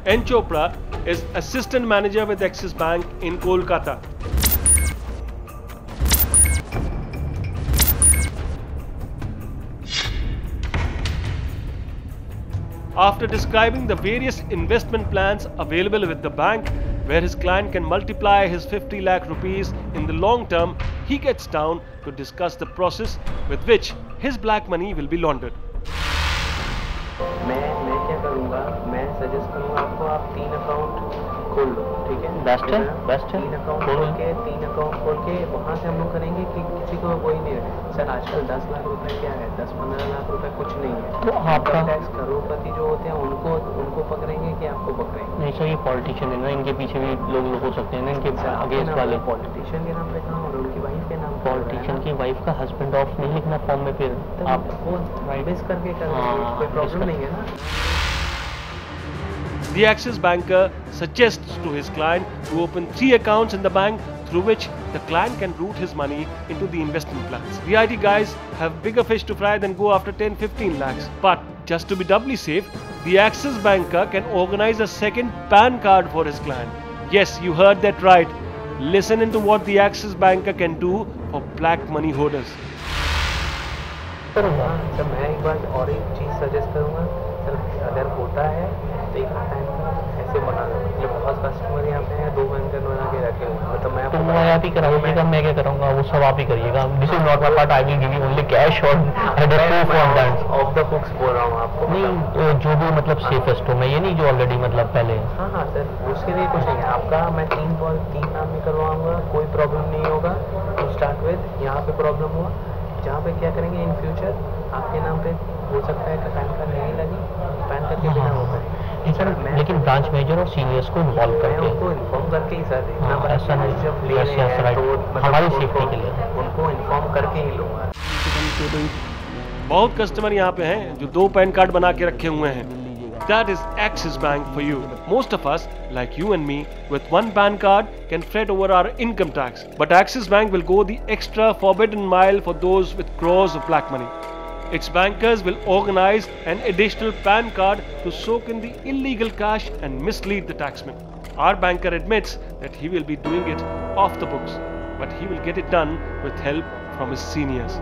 N. Chopra is assistant manager with Axis Bank in Kolkata. After describing the various investment plans available with the bank, where his client can multiply his 50 lakh rupees in the long term, he gets down to discuss the process with which his black money will be laundered. मैं क्या करूँगा, मैं suggest करूँगा आपको, आप 3 account खोल लो, ठीक है? बेस्ट है। 3 अकाउंट खोल के वहाँ से हम लोग करेंगे कि किसी को वही नहीं है सर, आजकल 10 लाख रुपए क्या है, 10-15 लाख रुपए कुछ नहीं है। तो आपका टैक्स करोड़पति जो होते हैं उनको पकड़ेंगे कि आपको पकड़ेंगे? नहीं सर, ये पॉलिटिशियन है ना, इनके पीछे भी लोग हो सकते हैं ना, इनके अगेंस्ट वाले। पॉलिटिशियन के नाम पे कहाँ हो रहा है, उनकी वाइफ के नाम। पॉलिटिशियन की वाइफ का हस्बैंड ऑफ नहीं लिखना फॉर्म में, फिर आप वो बेस करके करेंगे, कोई प्रॉब्लम नहीं है ना। The Axis banker suggests to his client to open 3 accounts in the bank through which the client can route his money into the investment plans. The IT guys have bigger fish to fry than go after 10-15 lakhs. But just to be doubly safe, the Axis banker can organize a second PAN card for his client. Yes, you heard that right. Listen into what the Axis banker can do for black money hoarders. Sir मैं एक बार और एक चीज़ suggest करूँगा sir, अगर होता है तो एक पैन कार्ड ऐसे बना लो, मतलब बहुत कस्टमर यहाँ पे हैं 2 पैन कार्ड बना के रखे हुए, मतलब मैं तो वो आप ही कराइएगा, मैं क्या करूँगा, वो सब आप ही करिएगा। This is not my part, I will give you only cash और proof on that. Off the books बोल रहा हूँ आपको, नहीं जो भी मतलब सेफेस्ट हो, मैं ये नहीं जो ऑलरेडी मतलब पहले। हाँ सर, उसके लिए कुछ नहीं है आपका, मैं 3 नाम में करवाऊँगा, कोई प्रॉब्लम नहीं होगा। टू स्टार्ट विद यहाँ पे प्रॉब्लम हुआ, जहाँ पे क्या करेंगे इन फ्यूचर आपके नाम पे हो सकता है कि पैन कार्ड नहीं लगी, पैन कार्ड के बिना होता है सर, लेकिन ब्रांच मैनेजर और सीनियर्स को इन्वॉल्व करके, उनको इन्फॉर्म करके ही सर, ऐसा नहीं जब ले रहे हैं तो हमारी सेफ्टी के लिए उनको इन्फॉर्म करके ही लूँगा। बहुत कस्टमर यहाँ पे हैं जो 2 पैन कार्ड बना के रखे हुए हैं। That is Axis Bank for you. Most of us, like you and me, with 1 PAN card can fret over our income tax. But Axis Bank will go the extra forbidden mile for those with crores of black money. Its bankers will organize an additional PAN card to soak in the illegal cash and mislead the taxman. Our banker admits that he will be doing it off the books, but he will get it done with help from his seniors.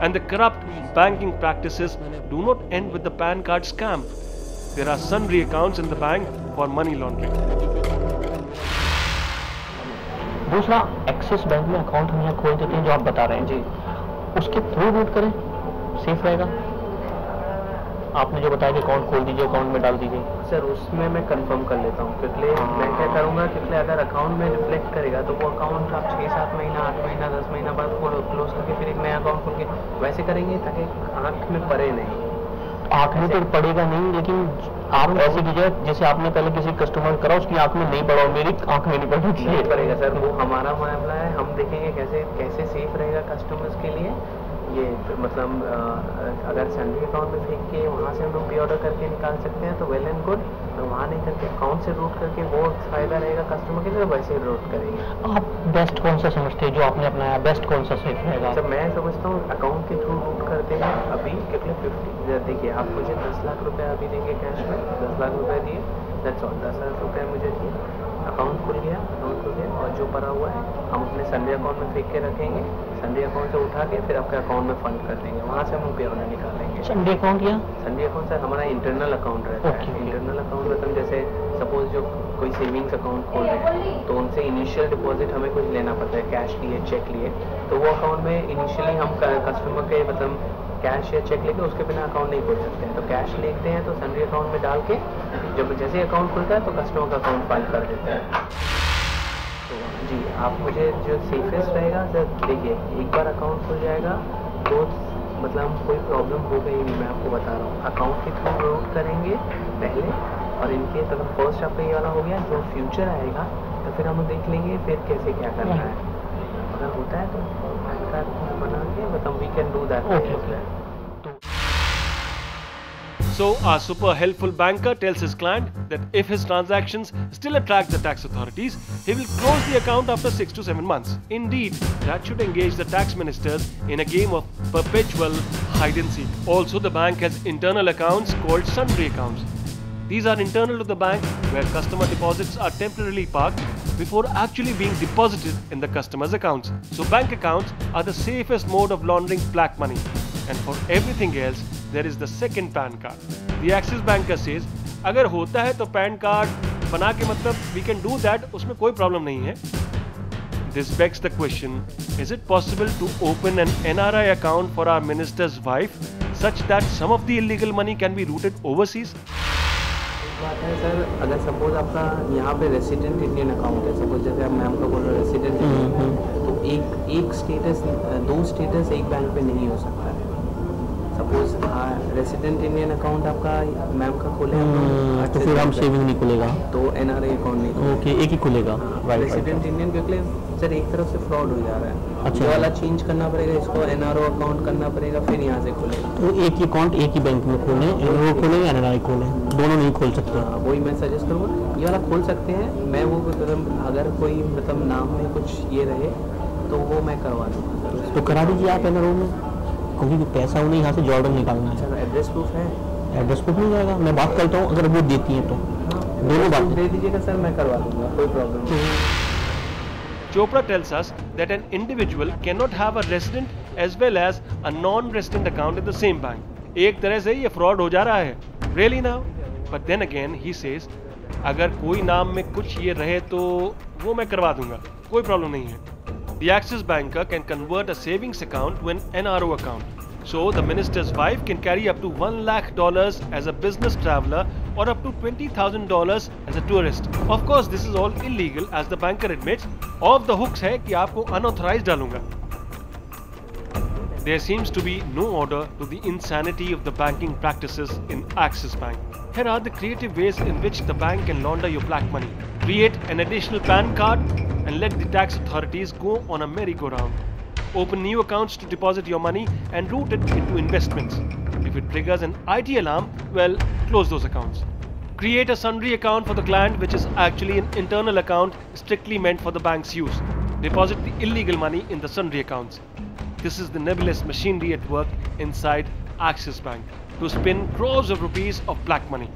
And the corrupt banking practices do not end with the PAN card scam. There are sundry accounts in the bank for money laundering. दूसरा, axis bank में account हम यहाँ खोल देते हैं जो आप बता रहे हैं जी, उसके थ्रू रूट करें, सेफ रहेगा। आपने जो बताया कि अकाउंट खोल दीजिए, अकाउंट में डाल दीजिए। सर उसमें मैं कंफर्म कर लेता हूँ, क्योंकि मैं क्या करूँगा, क्योंकि अगर अकाउंट में रिफ्लेक्ट करेगा तो वो अकाउंट आप 6-7 महीना, 8 महीना, 10 महीना बाद क्लोज करके फिर एक नया अकाउंट खोल के वैसे करेंगे ताकि आँख में पड़े नहीं। आँख में तो पड़ेगा नहीं, लेकिन आप ऐसे कीजिए जैसे आपने पहले किसी कस्टमर करा, उसकी आँख में नहीं पड़ा, मेरी आँख में नहीं पड़ना चाहिए। पड़ेगा सर, वो हमारा मामला है, हम देखेंगे कैसे सेफ रहेगा कस्टमर्स के लिए। ये मतलब अगर सैलरी अकाउंट में फेंक के वहाँ से हम लोग पे ऑर्डर करके निकाल सकते हैं तो वेल एंड गुड, वहाँ नहीं करके अकाउंट से रूट करके वो फायदा रहेगा कस्टमर के लिए, वैसे ही रूट करेंगे। आप बेस्ट कौन सा समझते हैं जो आपने अपनाया, बेस्ट कौन सा सेफ रहेगा? सर मैं समझता हूँ अकाउंट के थ्रू रूट करते हैं अभी, क्योंकि 50 देखिए आप मुझे 10 लाख रुपये अभी देंगे कैश में, 10 लाख रुपये दिए, दैट्स ऑल, 10 लाख रुपये मुझे दिए, अकाउंट खुल गया और जो पड़ा हुआ है हम अपने संडे अकाउंट में फेंक के रखेंगे, संडे अकाउंट से उठा के फिर आपके अकाउंट में फंड कर देंगे, वहाँ से हम पे ऑर्डर निकालेंगे। संडे अकाउंट या संडे अकाउंट सर हमारा इंटरनल अकाउंट रहता है। इंटरनल अकाउंट मतलब जैसे सपोज जो कोई सेविंग्स अकाउंट खोल रहे हैं तो उनसे इनिशियल डिपॉजिट हमें कुछ लेना पड़ता है, कैश लिए, चेक लिए, तो वो अकाउंट में इनिशियली हम कस्टमर के मतलब कैश या चेक लेके उसके बिना अकाउंट नहीं खोल सकते हैं, तो कैश लेते हैं तो सैलरी अकाउंट में डाल के जब जैसे अकाउंट खुलता है तो कस्टमर का अकाउंट फाइल कर देते हैं। तो जी आप मुझे जो सेफेस्ट रहेगा सर, देखिए एक बार अकाउंट खुल जाएगा तो मतलब कोई प्रॉब्लम हो गई नहीं, मैं आपको बता रहा हूँ। अकाउंट के थ्रू रूट करेंगे पहले, और इनके अगर फर्स्ट आपका ये वाला हो गया, जो फ्यूचर आएगा तो फिर हम देख लेंगे फिर कैसे क्या करना है। अगर होता है तो पैन कार्ड बना के मतलब we can do that. So our super helpful banker tells his client that if his transactions still attract the tax authorities, he will close the account after 6 to 7 months. Indeed, that should engage the tax ministers in a game of perpetual hide and seek. Also, the bank has internal accounts called sundry accounts. These are internal to the bank, where customer deposits are temporarily parked before actually being deposited in the customer's accounts. So bank accounts are the safest mode of laundering black money. And for everything else, there is the second PAN card. The Axis banker says, अगर होता है तो PAN card बना के मतलब we can do that, उसमें कोई problem नहीं है. This begs the question, is it possible to open an NRI account for our minister's wife such that some of the illegal money can be routed overseas? बात है sir, अगर suppose आपका यहाँ पे रेसिडेंट इंडियन अकाउंट है, suppose जैसे आप ma'am का बोल रहे हो रेसिडेंट इंडियन, तो एक स्टेटस, दो स्टेटस एक बैंक पे नहीं हो सकता है. सपोज रेसिडेंट इंडियन अकाउंट आपका मैम का खोले तो फिर हम सेविंग नहीं खुलेगा, तो एनआरआई अकाउंट नहीं. ओके, एक ही खुलेगा. रेसिडेंट इंडियन क्योंकि सर एक तरफ से फ्रॉड हो जा रहा है. अच्छा, ये वाला चेंज करना पड़ेगा, इसको एनआरओ अकाउंट करना पड़ेगा, फिर यहाँ से खुलेगा. तो एक ही अकाउंट एक ही बैंक में खोलें, एनआरओ खोलें या एनआरआई खोलें, दोनों नहीं खोल सकते. वही मैं सजेस्ट करूँगा, ये वाला खोल सकते हैं. मैं वो मतलब अगर कोई मतलब नाम में कुछ ये रहे तो वो मैं करवा दूँगा. तो करा दीजिए आप एनआरओ में, क्योंकि पैसा उन्हें यहाँ से जॉर्डन निकालना है. एड्रेस प्रूफ है? एड्रेस प्रूफ मिल जाएगा, मैं बात करता हूँ, अगर वो देती हैं तो दोनों बात दे दीजिएगा सर, मैं करवा दूँगा, कोई प्रॉब्लम नहीं. Chopra tells us that an individual cannot have a resident as well as a non-resident account in the same bank. एक तरह से ये fraud हो जा रहा है. Really now? But then again he says, अगर कोई नाम में कुछ ये रहे तो वो मैं करवा दूंगा, कोई प्रॉब्लम नहीं है. The Axis banker can convert a savings account to an NRO account. So the minister's wife can carry up to $1 lakh as a business traveler or up to $20,000 as a tourist. Of course, this is all illegal, as the banker admits. Off the hooks है कि आपको unauthorized डालूंगा. There seems to be no order to the insanity of the banking practices in Axis Bank. Here are the creative ways in which the bank can launder your black money. Create an additional PAN card and let the tax authorities go on a merry-go-round. Open new accounts to deposit your money and route it into investments. If it triggers an IT alarm, well, close those accounts. Create a sundry account for the client, which is actually an internal account strictly meant for the bank's use. Deposit the illegal money in the sundry accounts. This is the nebulous machinery at work inside Axis Bank to spin crores of rupees of black money.